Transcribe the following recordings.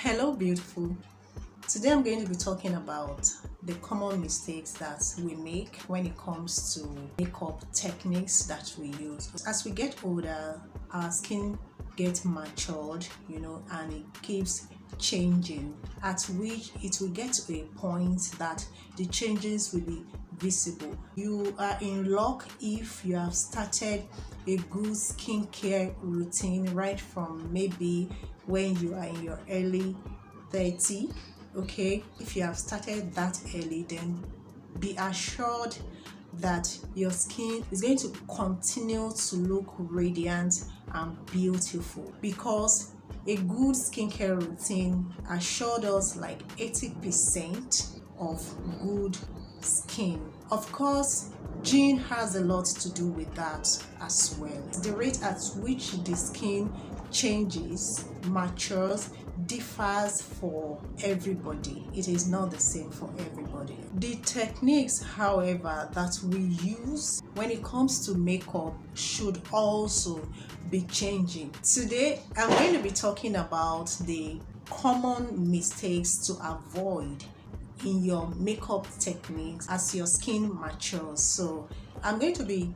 Hello, beautiful. Today I'm going to be talking about the common mistakes that we make when it comes to makeup techniques that we use. As we get older, our skin gets matured, and it keeps changing, at which it will get to a point that the changes will be visible. You are in luck if you have started a good skincare routine right from maybe when you are in your early 30. Okay, if you have started that early, then be assured that your skin is going to continue to look radiant and beautiful, because a good skincare routine assured us like 80% of good skin. Of course, gene has a lot to do with that as well. The rate at which the skin changes, matures, differs for everybody. It is not the same for everybody. The techniques, however, that we use when it comes to makeup should also be changing. Today, I'm going to be talking about the common mistakes to avoid in your makeup techniques as your skin matures. So I'm going to be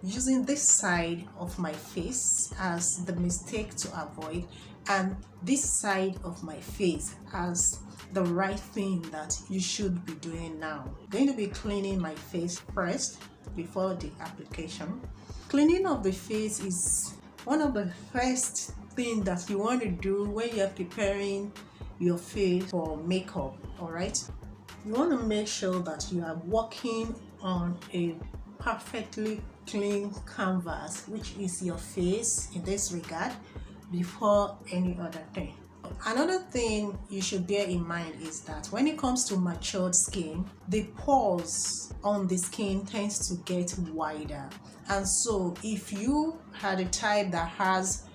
using this side of my face as the mistake to avoid, and this side of my face as the right thing that you should be doing now. I'm going to be cleaning my face first before the application. Cleaning of the face is one of the first things that you want to do when you're preparing your face for makeup. All right, you want to make sure that you are working on a perfectly clean canvas, which is your face in this regard, before any other thing. Another thing you should bear in mind is that when it comes to matured skin, the pores on the skin tends to get wider, and so if you are the type that has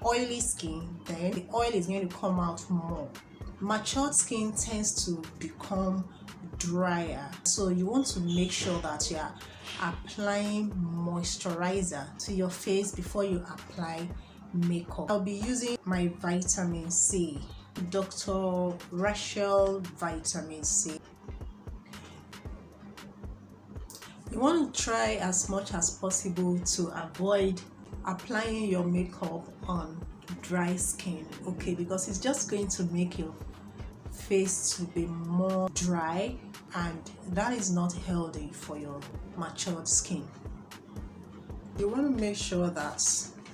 oily skin, then the oil is going to come out more. Matured skin tends to become drier, so you want to make sure that you are applying moisturizer to your face before you apply makeup. I'll be using my vitamin C, Dr. Rachel Vitamin C. You want to try as much as possible to avoid applying your makeup on dry skin, okay, because it's just going to make your face to be more dry, and that is not healthy for your matured skin. You want to make sure that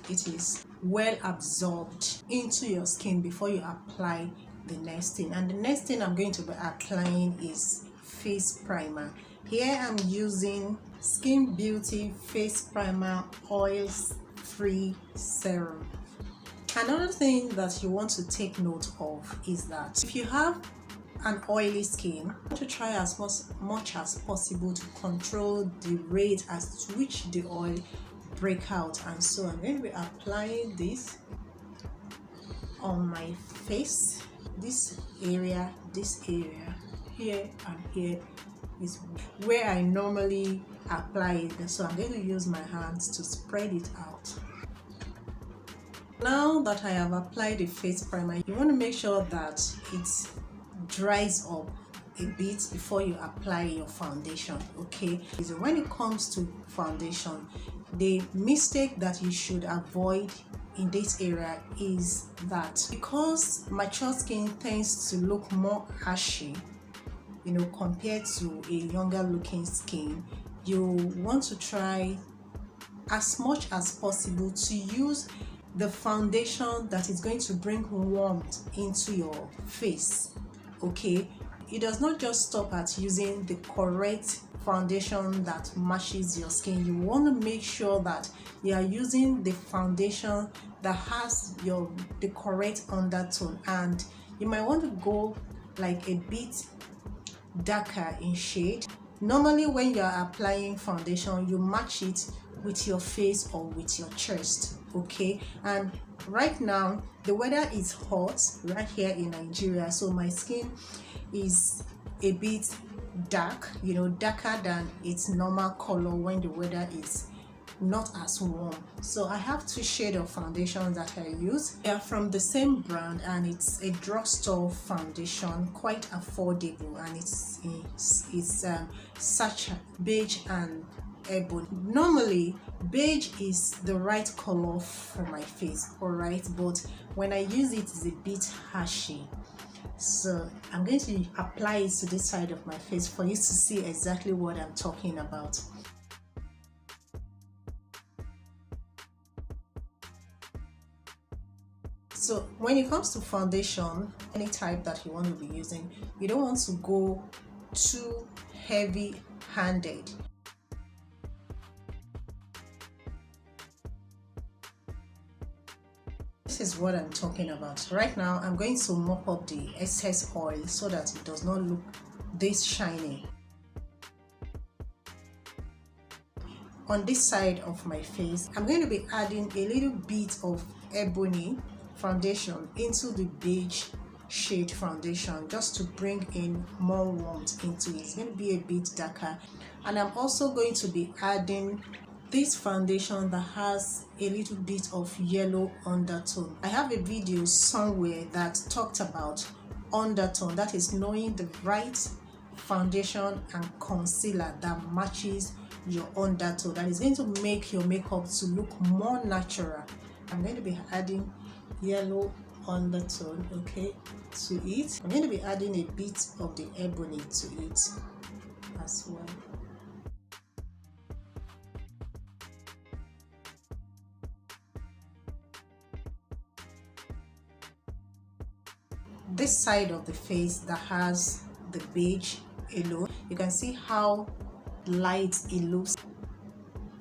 it is well absorbed into your skin before you apply the next thing. And the next thing I'm going to be applying is face primer. Here I'm using Skin Beauty Face Primer Oil Free Serum. Another thing that you want to take note of is that if you have an oily skin, you want to try as much as possible to control the rate at which the oil break out. And so I'm going to be applying this on my face. This area, here and here is where I normally apply it, so I'm going to use my hands to spread it out. Now that I have applied the face primer, you want to make sure that it dries up a bit before you apply your foundation, okay? So when it comes to foundation, the mistake that you should avoid in this area is that because mature skin tends to look more ashy, compared to a younger looking skin, you want to try as much as possible to use the foundation that is going to bring warmth into your face, okay? It does not just stop at using the correct foundation that matches your skin. You want to make sure that you are using the foundation that has the correct undertone, and you might want to go like a bit darker in shade. Normally when you are applying foundation, you match it with your face or with your chest, okay? And right now the weather is hot right here in Nigeria, so my skin is a bit dark, darker than its normal color when the weather is not as warm. So I have two shades of foundation that I use. They are from the same brand and it's a drugstore foundation, quite affordable, and it's such beige and ebony. Normally beige is the right color for my face, all right, but when I use it, it's a bit ashy. So I'm going to apply it to this side of my face for you to see exactly what I'm talking about. So when it comes to foundation, any type that you want to be using, you don't want to go too heavy handed. This is what I'm talking about. Right now I'm going to mop up the excess oil so that it does not look this shiny. On this side of my face, I'm going to be adding a little bit of ebony foundation into the beige shade foundation, just to bring in more warmth into it. It's going to be a bit darker. And I'm also going to be adding this foundation that has a little bit of yellow undertone. I have a video somewhere that talked about undertone, that is knowing the right foundation and concealer that matches your undertone, that is going to make your makeup to look more natural. I'm going to be adding yellow undertone, okay, to it. I'm going to be adding a bit of the ebony to it as well. This side of the face that has the beige alone, you can see how light it looks,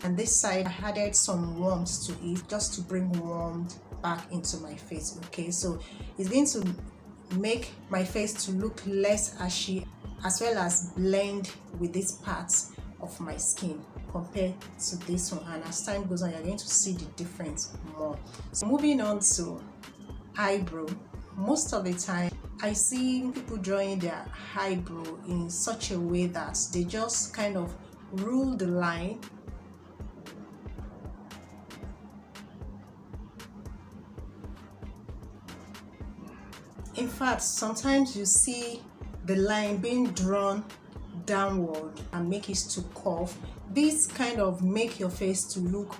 and this side I added some warmth to it just to bring warmth back into my face. Okay, so it's going to make my face to look less ashy, as well as blend with these parts of my skin compared to this one, and as time goes on you're going to see the difference more. So moving on to eyebrow. Most of the time I see people drawing their eyebrow in such a way that they just kind of rule the line. In fact, sometimes you see the line being drawn downward and make it to curve. This kind of make your face to look,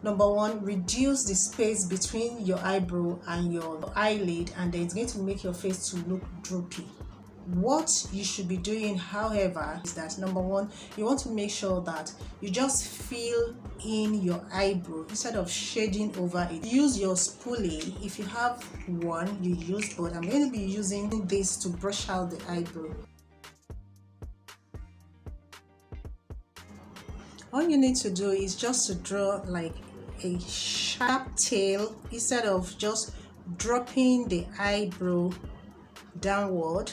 number one, reduce the space between your eyebrow and your eyelid, and then it's going to make your face to look droopy. What you should be doing, however, is that number one, you want to make sure that you just fill in your eyebrow instead of shading over it. Use your spoolie if you have one you use, but I'm going to be using this to brush out the eyebrow. All you need to do is just to draw like a sharp tail instead of just dropping the eyebrow downward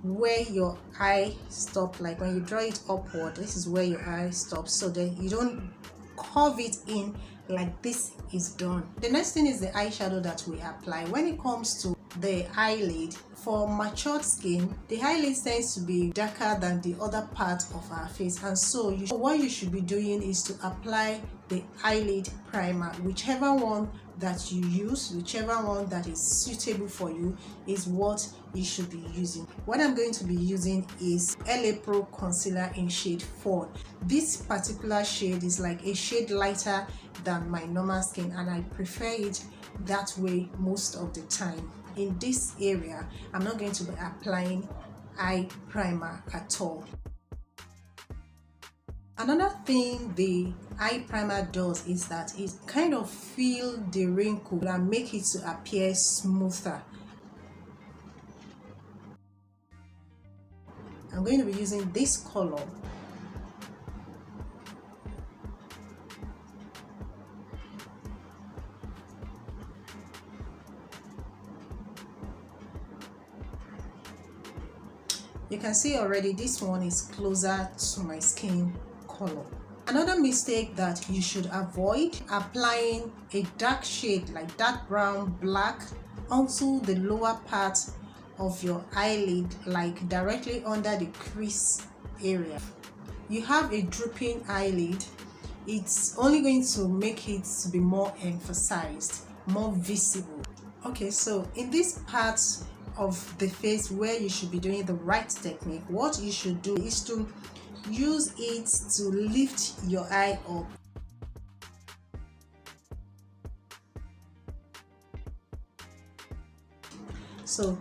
where your eye stops. Like when you draw it upward, this is where your eye stops, so that you don't curve it in like this is done. The next thing is the eyeshadow that we apply. When it comes to the eyelid, for matured skin, the eyelid tends to be darker than the other part of our face, and so what you should be doing is to apply the eyelid primer. Whichever one that you use, whichever one that is suitable for you, is what you should be using. What I'm going to be using is LA Pro concealer in shade 4. This particular shade is like a shade lighter than my normal skin, and I prefer it that way most of the time. In this area, I'm not going to be applying eye primer at all. Another thing the eye primer does is that it kind of fill the wrinkle and make it to appear smoother. I'm going to be using this color. You can see already this one is closer to my skin color. Another mistake that you should avoid, applying a dark shade like dark brown, black onto the lower part of your eyelid, like directly under the crease area. You have a drooping eyelid, it's only going to make it to be more emphasized, more visible. Okay, so in this part of the face where you should be doing the right technique, what you should do is to use it to lift your eye up. So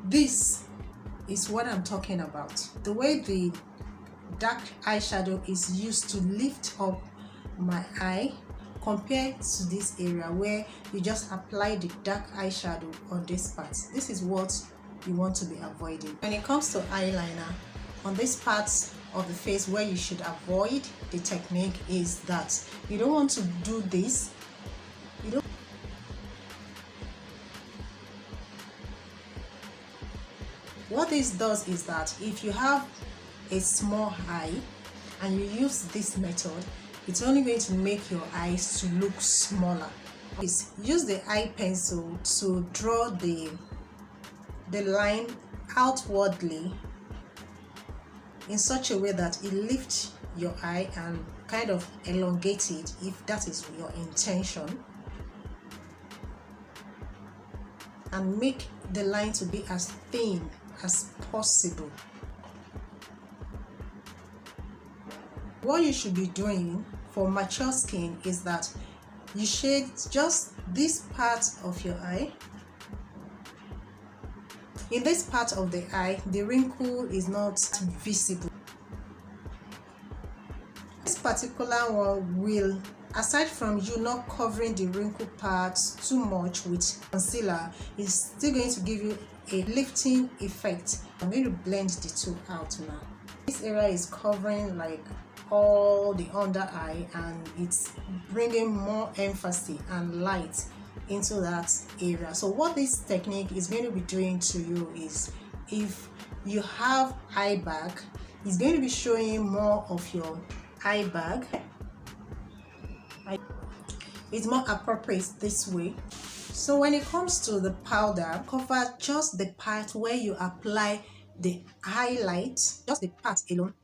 this is what I'm talking about. The way the dark eyeshadow is used to lift up my eye compared to this area where you just apply the dark eyeshadow on this part. This is what you want to be avoiding. When it comes to eyeliner, on this part of the face where you should avoid the technique is that you don't want to do this. What this does is that if you have a small eye and you use this method, it's only going to make your eyes to look smaller. Use the eye pencil to draw the line outwardly in such a way that it lifts your eye and kind of elongate it if that is your intention, and make the line to be as thin as possible. What you should be doing for mature skin is that you shade just this part of your eye. In this part of the eye, the wrinkle is not visible. This particular one will, aside from you not covering the wrinkle parts too much with concealer, is still going to give you a lifting effect. I'm going to blend the two out now. This area is covering like all the under eye, and it's bringing more emphasis and light into that area. So what this technique is going to be doing to you is, if you have eye bag, it's going to be showing more of your eye bag. It's more appropriate this way. So when it comes to the powder, cover just the part where you apply the highlight, just the part alone.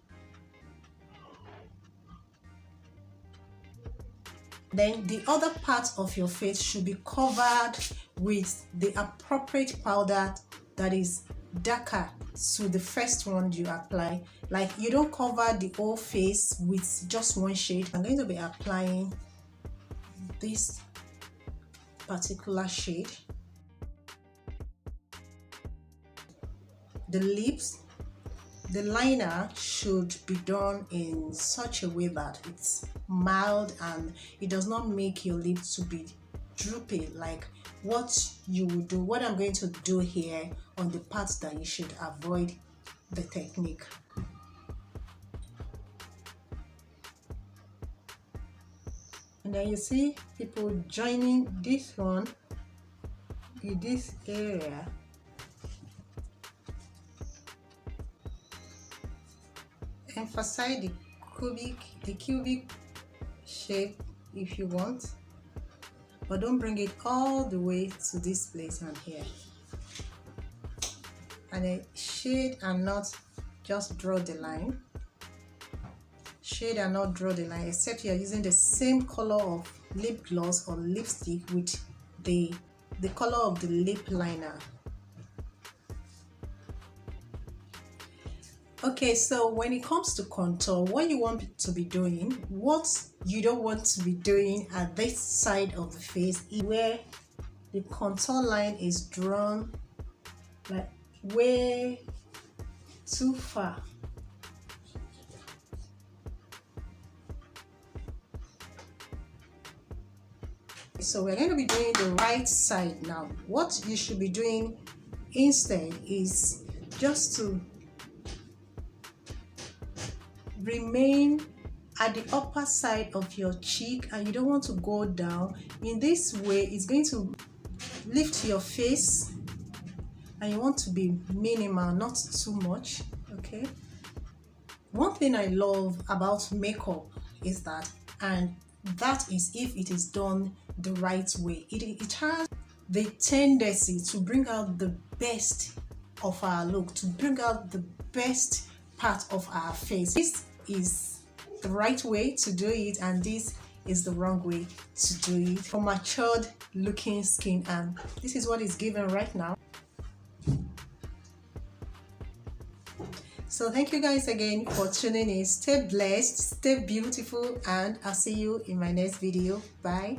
Then the other part of your face should be covered with the appropriate powder that is darker to the first one you apply. Like, you don't cover the whole face with just one shade. I'm going to be applying this particular shade. The lips, the liner should be done in such a way that it's mild and it does not make your lips to be droopy like what you would do. What I'm going to do here on the parts that you should avoid the technique. And then you see people joining this one in this area. Emphasize the cubic shape if you want, but don't bring it all the way to this place and here. And then shade and not just draw the line. Shade and not draw the line, except you are using the same color of lip gloss or lipstick with the color of the lip liner. Okay, so when it comes to contour, what you want to be doing, what you don't want to be doing at this side of the face is where the contour line is drawn like way too far. So we're going to be doing the right side now. What you should be doing instead is just to remain at the upper side of your cheek, and you don't want to go down. In this way, it's going to lift your face, and you want to be minimal, not too much. Okay, one thing I love about makeup is that, and that is if it is done the right way, it has the tendency to bring out the best of our look, to bring out the best part of our face. This is the right way to do it, and this is the wrong way to do it for matured looking skin, and this is what is given right now. So thank you guys again for tuning in. Stay blessed, stay beautiful, and I'll see you in my next video. Bye.